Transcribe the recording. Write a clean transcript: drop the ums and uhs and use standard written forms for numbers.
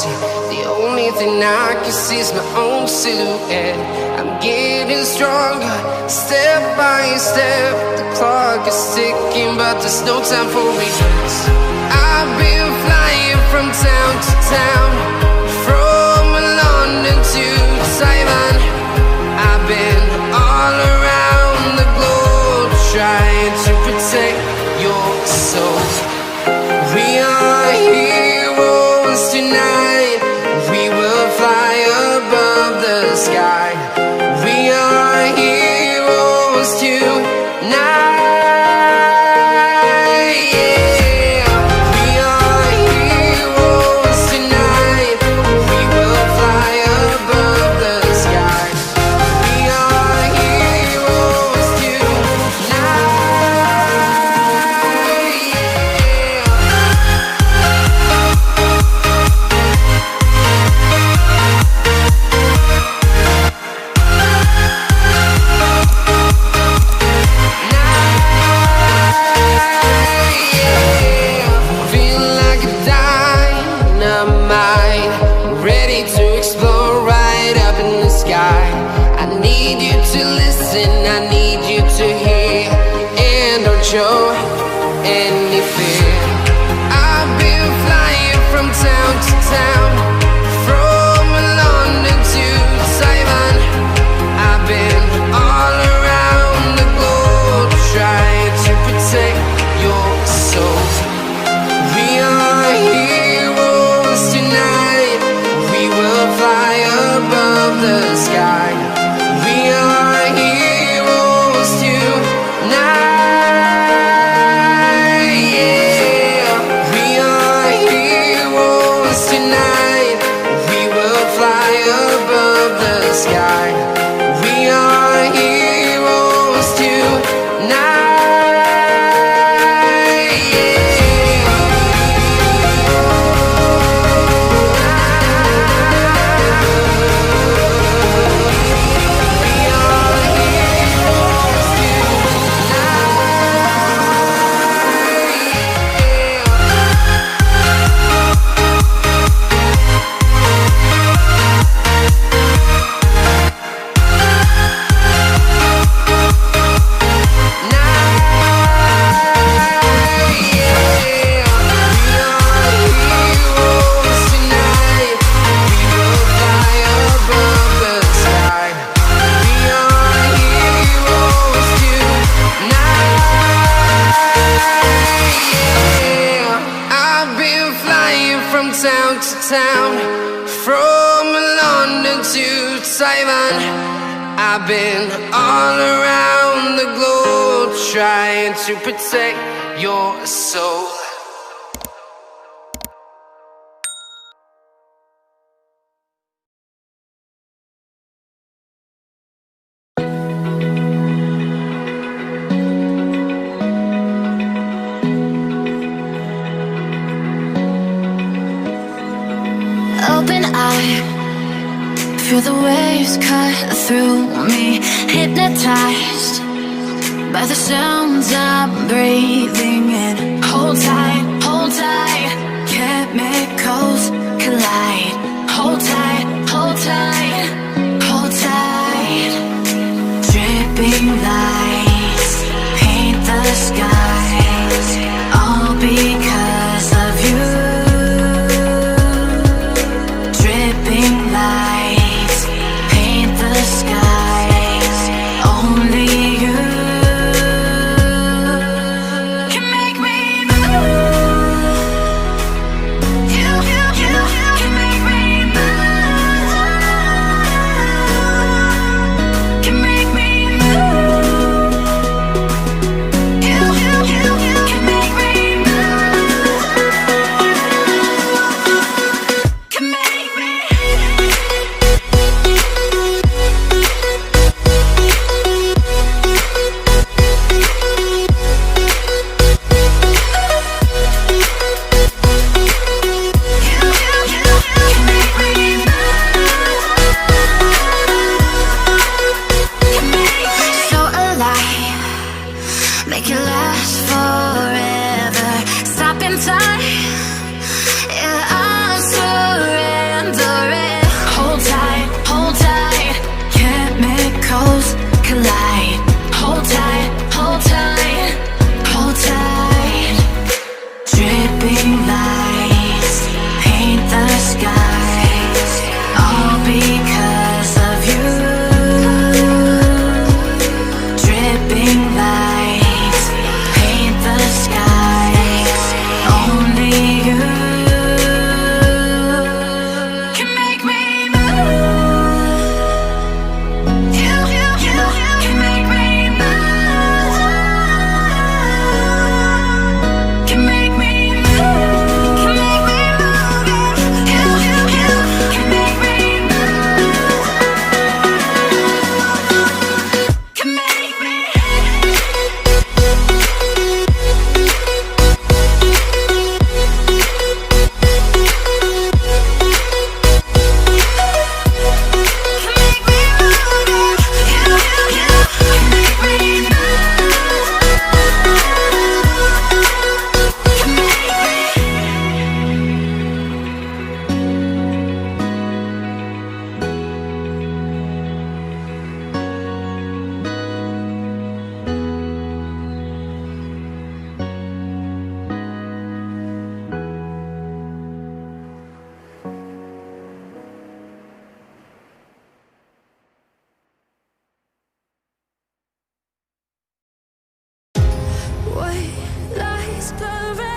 see. The only thing I can see is my own silhouette. I'm getting stronger, step by step. The clock is ticking, but there's no time for regrets. I've been flying from town to town, from London to Taiwan. I've been all around the globe, trying to protect your soul. We are heroes tonight. We will fly above the sky. We are heroes tonight. Show any fear. I've been flying from town to town, from London to Taiwan. I've been all around the globe, trying to protect your soul. We are heroes tonight. We will fly above the sky. We are heroes tonight. From London to Taiwan, I've been all around the globe, trying to protect your soul. Open eye, feel the waves cut through me, hypnotized by the sounds I'm breathing in. Hold tight, chemicals collide. Hold tight, hold tight, hold tight. Dripping lights paint the skies, all because of you. Lights paint the skies, only you can make me move. You White lies blurring